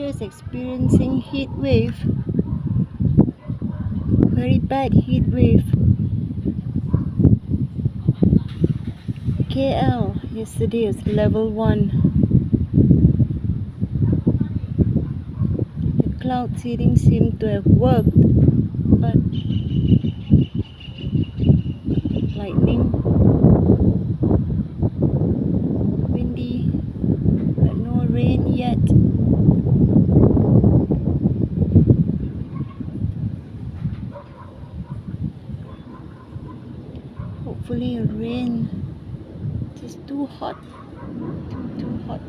Malaysia is experiencing heat wave, very bad heat wave. KL yesterday is level 1. The cloud seeding seemed to have worked, but lightning, windy, but no rain yet. Hopefully it'll rain. It's too hot. Too hot.